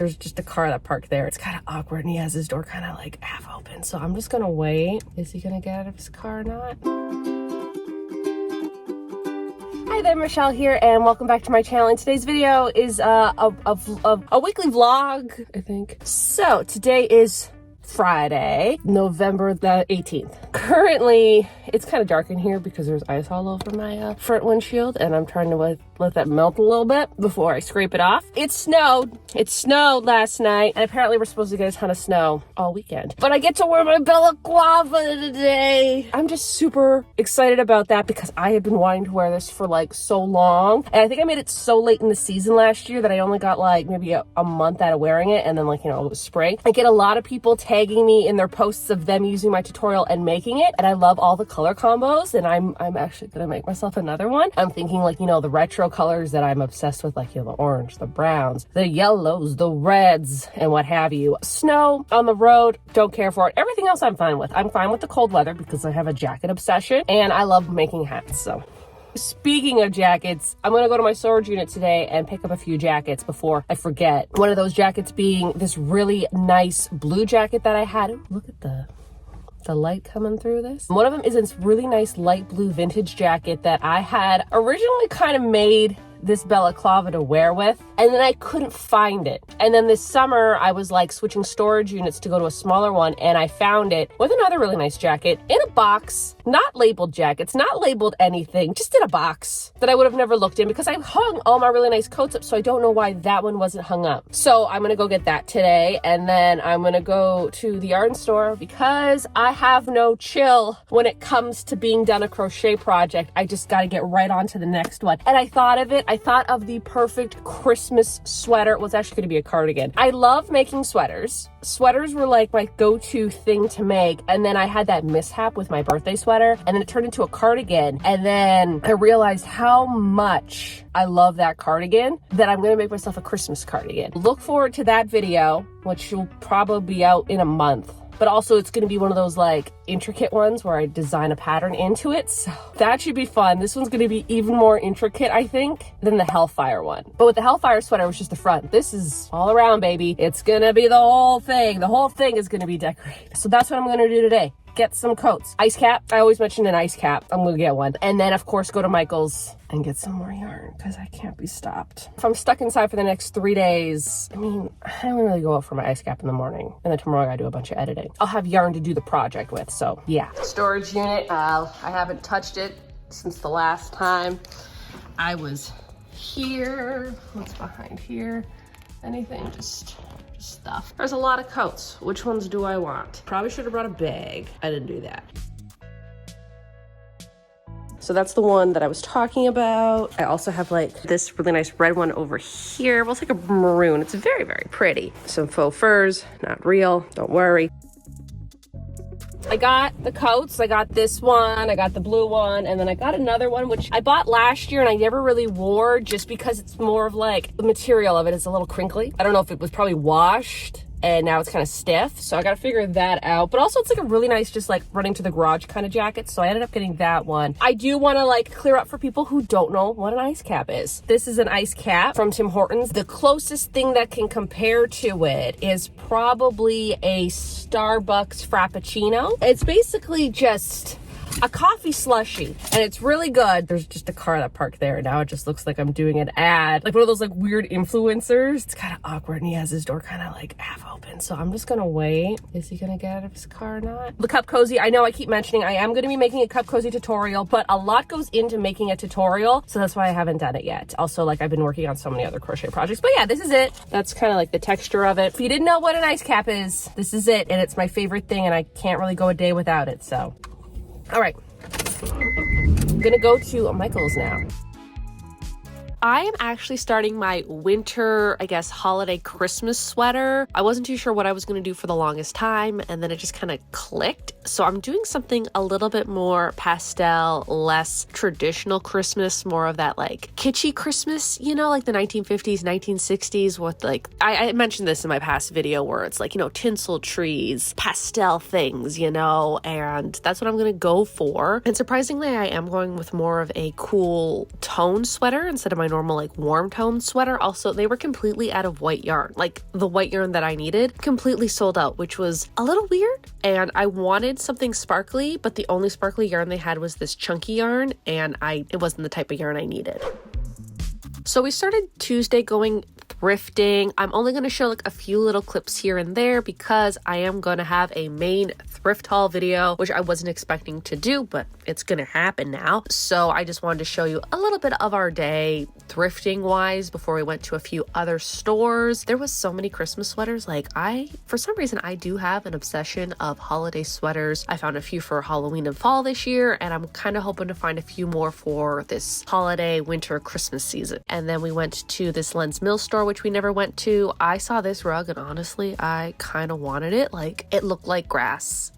There's just a car that parked there. It's kind of awkward, and he has his door kind of like half open. So I'm just gonna wait. Is he gonna get out of his car or not? Hi there, Michelle here, and welcome back to my channel. And today's video is a weekly vlog, I think. So today is Friday, November the 18th. Currently, it's kind of dark in here because there's ice all over my front windshield, and I'm trying to let that melt a little bit before I scrape it off. It snowed. It snowed last night, and apparently we're supposed to get a ton of snow all weekend. But I get to wear my balaclava today. I'm just super excited about that because I have been wanting to wear this for like so long. And I think I made it so late in the season last year that I only got like maybe a month out of wearing it, and then like, you know, it was spring. I get a lot of people tagging me in their posts of them using my tutorial and making it, and I love all the color combos, and I'm actually gonna make myself another one. I'm thinking like, you know, the retro colors that I'm obsessed with, like, you know, the orange, the browns, the yellows, the reds, and what have you. Snow on the road, don't care for it. Everything else I'm fine with. I'm fine with the cold weather because I have a jacket obsession, and I love making hats. So speaking of jackets, I'm gonna go to my storage unit today and pick up a few jackets before I forget. One of those jackets being this really nice blue jacket that I had. Ooh, look at the light coming through this. One of them is this really nice light blue vintage jacket that I had originally kind of made this balaclava to wear with, and then I couldn't find it. And then this summer I was like switching storage units to go to a smaller one, and I found it with another really nice jacket in a box, not labeled jackets, not labeled anything, just in a box that I would have never looked in because I hung all my really nice coats up, so I don't know why that one wasn't hung up. So I'm gonna go get that today, and then I'm gonna go to the yarn store because I have no chill when it comes to being done a crochet project. I just gotta get right on to the next one. And I thought of the perfect Christmas sweater. It was actually going to be a cardigan. I love making sweaters. Sweaters were like my go-to thing to make. And then I had that mishap with my birthday sweater, and then it turned into a cardigan. And then I realized how much I love that cardigan that I'm going to make myself a Christmas cardigan. Look forward to that video, which will probably be out in a month. But also it's gonna be one of those like intricate ones where I design a pattern into it. So that should be fun. This one's gonna be even more intricate, I think, than the Hellfire one. But with the Hellfire sweater, it was just the front. This is all around, baby. It's gonna be the whole thing. The whole thing is gonna be decorated. So that's what I'm gonna do today. Get some coats. Ice cap. I always mention an ice cap. I'm gonna get one. And then of course go to Michael's and get some more yarn because I can't be stopped. If I'm stuck inside for the next 3 days, I mean, I don't really go out for my ice cap in the morning, and then tomorrow I gotta do a bunch of editing. I'll have yarn to do the project with, so yeah. Storage unit, I haven't touched it since the last time I was here. What's behind here? Anything, just stuff. There's a lot of coats. Which ones do I want? Probably should have brought a bag. I didn't do that. So that's the one that I was talking about. I also have like this really nice red one over here. Well, it's like a maroon. It's very, very pretty. Some faux furs, not real, don't worry. I got the coats. I got this one, I got the blue one, and then I got another one, which I bought last year and I never really wore just because it's more of like, the material of it is a little crinkly. I don't know if it was probably washed and now it's kind of stiff, so I gotta figure that out. But also it's like a really nice, just like running to the garage kind of jacket, so I ended up getting that one. I do want to like clear up for people who don't know what an ice cap is. This is an ice cap from Tim Hortons. The closest thing that can compare to it is probably a Starbucks Frappuccino. It's basically just a coffee slushie, and it's really good. There's just a car that parked there, and now it just looks like I'm doing an ad, like one of those like weird influencers. It's kind of awkward, and he has his door kind of like half open, so I'm just gonna wait. Is he gonna get out of his car or not? The cup cozy, I know I keep mentioning I am gonna be making a cup cozy tutorial, but a lot goes into making a tutorial, so that's why I haven't done it yet. Also, like, I've been working on so many other crochet projects, but yeah, this is it. That's kind of like the texture of it. If you didn't know what an ice cap is, this is it, and it's my favorite thing, and I can't really go a day without it, so. All right, I'm gonna go to Michael's now. I am actually starting my winter, I guess, holiday Christmas sweater. I wasn't too sure what I was going to do for the longest time, and then it just kind of clicked. So I'm doing something a little bit more pastel, less traditional Christmas, more of that like kitschy Christmas, you know, like the 1950s, 1960s with like, I mentioned this in my past video where it's like, you know, tinsel trees, pastel things, you know, and that's what I'm going to go for. And surprisingly, I am going with more of a cool tone sweater instead of my normal like warm tone sweater. Also, they were completely out of white yarn. Like the white yarn that I needed completely sold out, which was a little weird. And I wanted something sparkly, but the only sparkly yarn they had was this chunky yarn, and it wasn't the type of yarn I needed. So we started Tuesday going thrifting. I'm only going to show like a few little clips here and there because I am going to have a main thrift haul video, which I wasn't expecting to do, but it's going to happen now. So I just wanted to show you a little bit of our day thrifting wise before we went to a few other stores. There was so many Christmas sweaters. Like for some reason, I do have an obsession of holiday sweaters. I found a few for Halloween and fall this year, and I'm kind of hoping to find a few more for this holiday, winter, Christmas season. And then we went to this Lens Mill store, which we never went to. I saw this rug and honestly, I kind of wanted it. Like it looked like grass,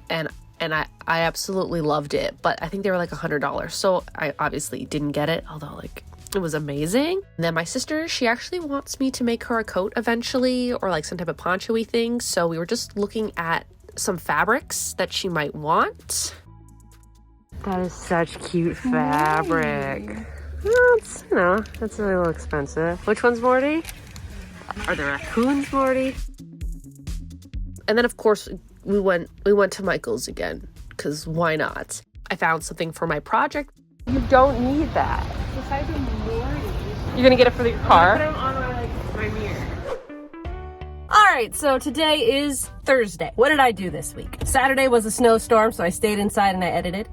and I absolutely loved it, but I think they were like $100. So I obviously didn't get it, although like it was amazing. And then my sister, she actually wants me to make her a coat eventually, or like some type of poncho-y thing. So we were just looking at some fabrics that she might want. That is such cute fabric. Well, it's, you know, that's a little expensive. Which one's Morty? Are the raccoons Morty? And then of course we went to Michael's again, because why not? I found something for my project. You don't need that. Besides the Morty. You're gonna get it for your car? I'm gonna put them on my mirror. Alright, so today is Thursday. What did I do this week? Saturday was a snowstorm, so I stayed inside and I edited.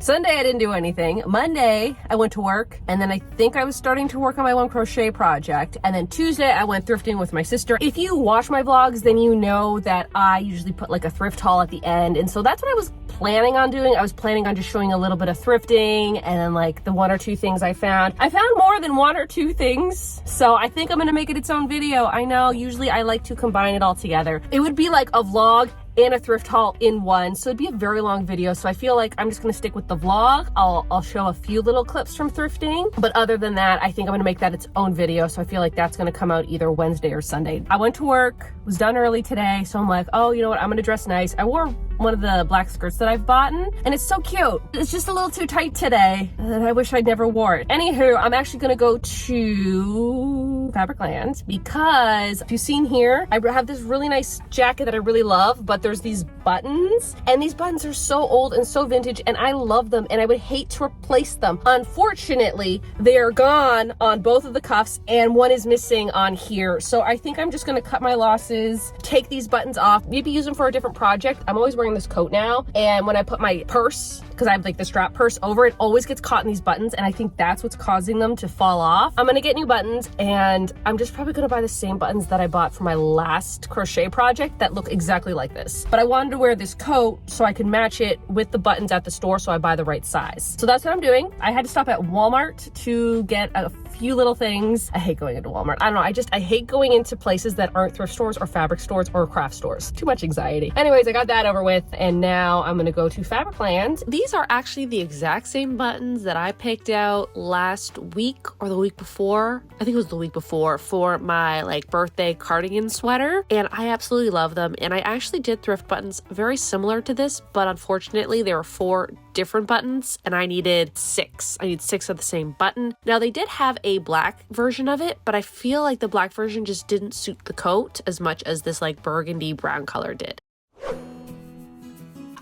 Sunday, I didn't do anything. Monday, I went to work, and then I think I was starting to work on my one crochet project. And then Tuesday, I went thrifting with my sister. If you watch my vlogs, then you know that I usually put like a thrift haul at the end. And so that's what I was planning on doing. I was planning on just showing a little bit of thrifting and then like the one or two things I found. I found more than one or two things, so I think I'm gonna make it its own video. I know, usually I like to combine it all together. It would be like a vlog and a thrift haul in one, so it'd be a very long video. So I feel like I'm just gonna stick with the vlog. I'll show a few little clips from thrifting, but other than that, I think I'm gonna make that its own video. So I feel like that's gonna come out either Wednesday or Sunday. I went to work, was done early today, so I'm like, oh, you know what, I'm gonna dress nice. I wore one of the black skirts that I've bought, and it's so cute. It's just a little too tight today, and I wish I'd never wore it. Anywho, I'm actually gonna go to fabricland because if you've seen here, I have this really nice jacket that I really love, but there's these buttons, and these buttons are so old and so vintage, and I love them, and I would hate to replace them. Unfortunately, they are gone on both of the cuffs, and one is missing on here. So I think I'm just gonna cut my losses, take these buttons off, maybe use them for a different project. I'm always wearing this coat now, and when I put my purse, because I have like the strap purse over it, always gets caught in these buttons, and I think that's what's causing them to fall off. I'm gonna get new buttons, and I'm just probably gonna buy the same buttons that I bought for my last crochet project that look exactly like this. But I wanted to wear this coat so I can match it with the buttons at the store, so I buy the right size. So that's what I'm doing. I had to stop at Walmart to get a few little things. I hate going into Walmart. I don't know, I hate going into places that aren't thrift stores or fabric stores or craft stores. Too much anxiety. Anyways, I got that over with, and now I'm gonna go to Fabricland. These are actually the exact same buttons that I picked out last week or the week before. I think it was the week before, for my like birthday cardigan sweater, and I absolutely love them. And I actually did thrift buttons very similar to this, but unfortunately there were 4 different buttons and I needed 6. I need 6 of the same button. Now they did have a black version of it, but I feel like the black version just didn't suit the coat as much as this like burgundy brown color did.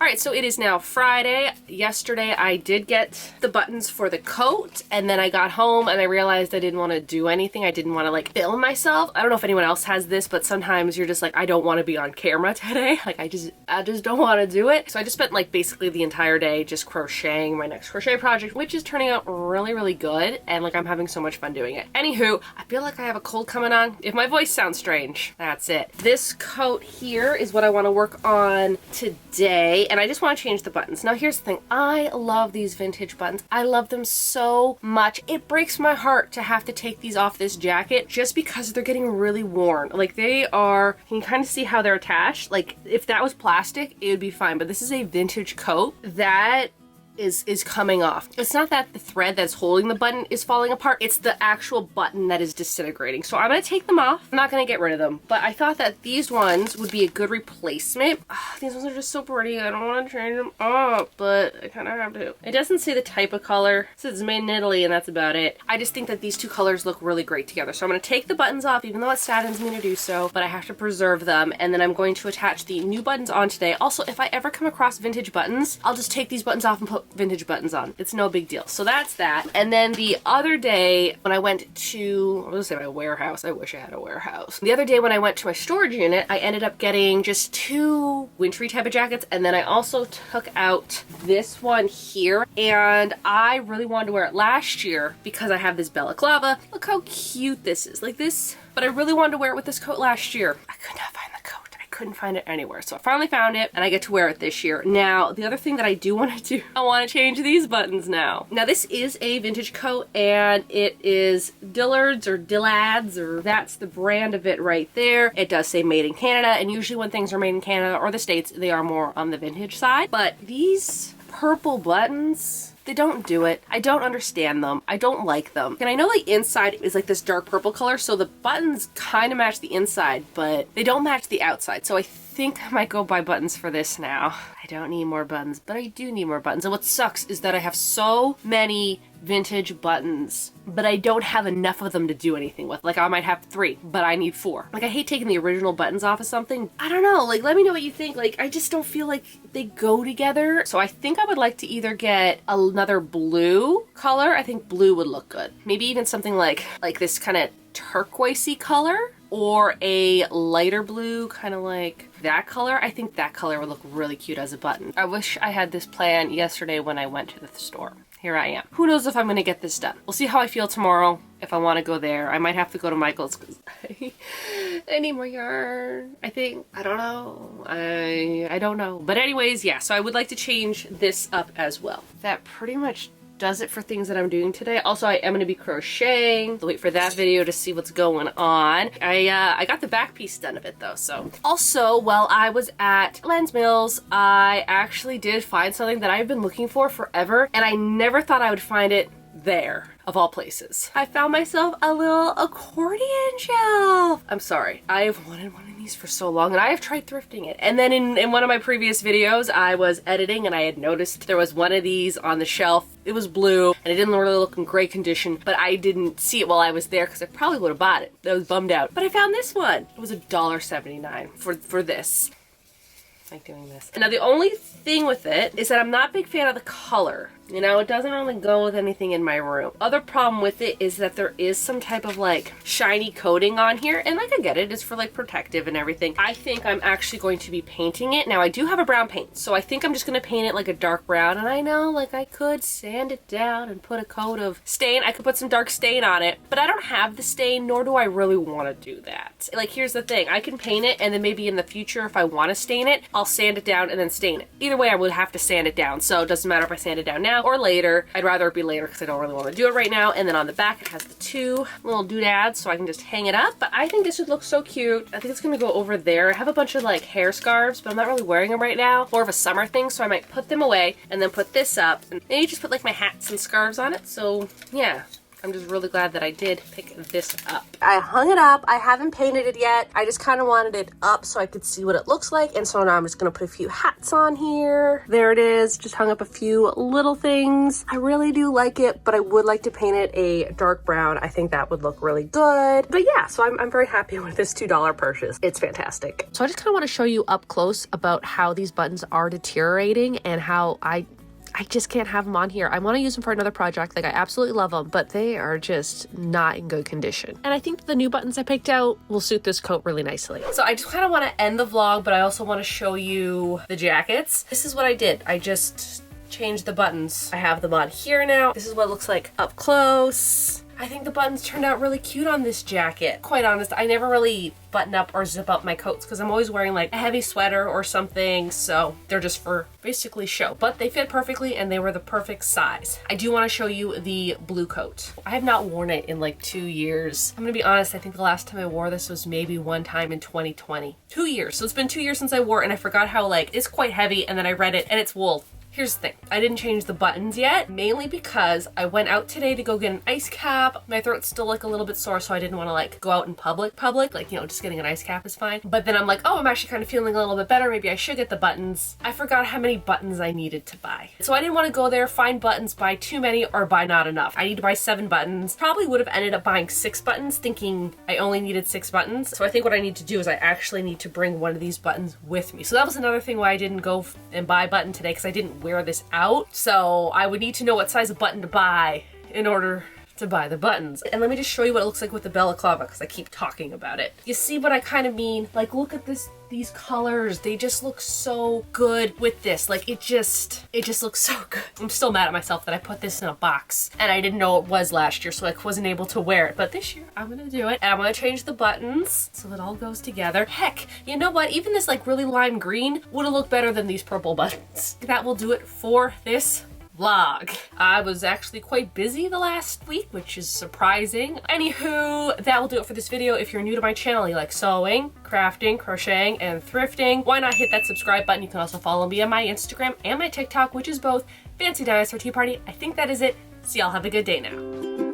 All right, so it is now Friday. Yesterday, I did get the buttons for the coat, and then I got home and I realized I didn't want to do anything. I didn't want to like film myself. I don't know if anyone else has this, but sometimes you're just like, I don't want to be on camera today. Like I just don't want to do it. So I just spent like basically the entire day just crocheting my next crochet project, which is turning out really, really good. And like I'm having so much fun doing it. Anywho, I feel like I have a cold coming on. If my voice sounds strange, that's it. This coat here is what I want to work on today. And I just want to change the buttons. Now here's the thing, I love these vintage buttons. I love them so much. It breaks my heart to have to take these off this jacket just because they're getting really worn. Like they are, you can kind of see how they're attached. Like if that was plastic, it would be fine, but this is a vintage coat that is coming off. It's not that the thread that's holding the button is falling apart, it's the actual button that is disintegrating. So I'm gonna take them off. I'm not gonna get rid of them, but I thought that these ones would be a good replacement. These ones are just so pretty. I don't want to change them up, but I kind of have to. It doesn't say the type of color. It says made in Italy, and that's about it. I just think that these two colors look really great together. So I'm gonna take the buttons off, even though it saddens me to do so, but I have to preserve them. And then I'm going to attach the new buttons on today. Also, if I ever come across vintage buttons, I'll just take these buttons off and put vintage buttons on. It's no big deal. So that's that. And then the other day when I went to, I was gonna say my warehouse. I wish I had a warehouse. The other day when I went to my storage unit, I ended up getting just 2 wintry type of jackets. And then I also took out this one here. And I really wanted to wear it last year because I have this balaclava. Look how cute this is. Like this, but I really wanted to wear it with this coat last year. I could not find the coat. I couldn't find it anywhere. So I finally found it and I get to wear it this year. Now, the other thing that I do want to do, I want to change these buttons now. Now this is a vintage coat and it is Dillard's or Dillad's, or that's the brand of it right there. It does say made in Canada, and usually when things are made in Canada or the States, they are more on the vintage side. But these purple buttons, they don't do it. I don't understand them. I don't like them. And I know the inside is like this dark purple color, so the buttons kind of match the inside, but they don't match the outside. So I think I might go buy buttons for this now. I don't need more buttons, but I do need more buttons. And what sucks is that I have so many vintage buttons, but I don't have enough of them to do anything with. Like I might have 3, but I need 4. Like I hate taking the original buttons off of something. I don't know, like let me know what you think. Like I just don't feel like they go together. So I think I would like to either get another blue color. I think blue would look good. Maybe even something like this kind of turquoisey color, or a lighter blue, kind of like that color. I think that color would look really cute as a button. I wish I had this plan yesterday when I went to the store. Here I am. Who knows if I'm gonna get this done. We'll see how I feel tomorrow. If I want to go there, I might have to go to Michael's because I need more yarn. I think, I don't know. I don't know. But anyways, yeah, so I would like to change this up as well. That pretty much does it for things that I'm doing today. Also, I am going to be crocheting. So wait for that video to see what's going on. I got the back piece done of it though, so. Also, while I was at Lens Mills, I actually did find something that I've been looking for forever, and I never thought I would find it there, of all places. I found myself a little accordion shelf. I'm sorry, I have wanted one of these for so long, and I have tried thrifting it. And then in one of my previous videos, I was editing and I had noticed there was one of these on the shelf. It was blue and it didn't really look in great condition, but I didn't see it while I was there because I probably would have bought it. I was bummed out. But I found this one. It was $1.79 for this. I like doing this. And now the only thing with it is that I'm not a big fan of the color. You know, it doesn't really go with anything in my room. Other problem with it is that there is some type of like shiny coating on here, and like I get it, it's for like protective and everything. I think I'm actually going to be painting it. Now I do have a brown paint, so I think I'm just gonna paint it like a dark brown, and I know like I could sand it down and put a coat of stain. I could put some dark stain on it, but I don't have the stain, nor do I really want to do that. Like here's the thing, I can paint it and then maybe in the future if I want to stain it, I'll sand it down and then stain it. Either way I would have to sand it down, so it doesn't matter if I sand it down now or later. I'd rather it be later because I don't really want to do it right now. And then on the back it has the 2 little doodads so I can just hang it up. But I think this would look so cute. I think it's gonna go over there. I have a bunch of like hair scarves, but I'm not really wearing them right now. More of a summer thing, so I might put them away and then put this up and maybe just put like my hats and scarves on it. So yeah, I'm just really glad that I did pick this up. I hung it up. I haven't painted it yet. I just kind of wanted it up so I could see what it looks like. And so now I'm just going to put a few hats on here. There it is. Just hung up a few little things. I really do like it, but I would like to paint it a dark brown. I think that would look really good. But yeah, so I'm very happy with this $2 purchase. It's fantastic. So I just kind of want to show you up close about how these buttons are deteriorating and how I just can't have them on here. I want to use them for another project. Like I absolutely love them, but they are just not in good condition. And I think the new buttons I picked out will suit this coat really nicely. So I just kind of want to end the vlog, but I also want to show you the jackets. This is what I did. I just changed the buttons. I have them on here now. This is what it looks like up close. I think the buttons turned out really cute on this jacket. Quite honest, I never really button up or zip up my coats because I'm always wearing like a heavy sweater or something, so they're just for basically show. But they fit perfectly and they were the perfect size. I do want to show you the blue coat. I have not worn it in like 2 years. I'm gonna be honest, I think the last time I wore this was maybe one time in 2020. 2 years, so it's been 2 years since I wore it and I forgot how like it's quite heavy, and then I read it and it's wool. Here's the thing, I didn't change the buttons yet, mainly because I went out today to go get an ice cap. My throat's still like a little bit sore, so I didn't want to like go out in public, like, you know, just getting an ice cap is fine. But then I'm like, oh, I'm actually kind of feeling a little bit better. Maybe I should get the buttons. I forgot how many buttons I needed to buy. So I didn't want to go there, find buttons, buy too many, or buy not enough. I need to buy 7 buttons. Probably would have ended up buying 6 buttons, thinking I only needed 6 buttons. So I think what I need to do is I actually need to bring one of these buttons with me. So that was another thing why I didn't go and buy a button today, because I didn't wear this out. So I would need to know what size of button to buy in order to buy the buttons. And let me just show you what it looks like with the balaclava, because I keep talking about it. You see what I kind of mean? Like, look at these colors. They just look so good with this. Like, it just looks so good. I'm still mad at myself that I put this in a box and I didn't know it was last year, so I wasn't able to wear it. But this year I'm gonna do it, and I'm gonna change the buttons so it all goes together. Heck, you know what? Even this like really lime green would have looked better than these purple buttons. That will do it for this vlog. I was actually quite busy the last week, which is surprising. Anywho, that will do it for this video. If you're new to my channel, you like sewing, crafting, crocheting, and thrifting, why not hit that subscribe button? You can also follow me on my Instagram and my TikTok, which is both Fancy Dinosaur Tea Party. I think that is it. So y'all have a good day now.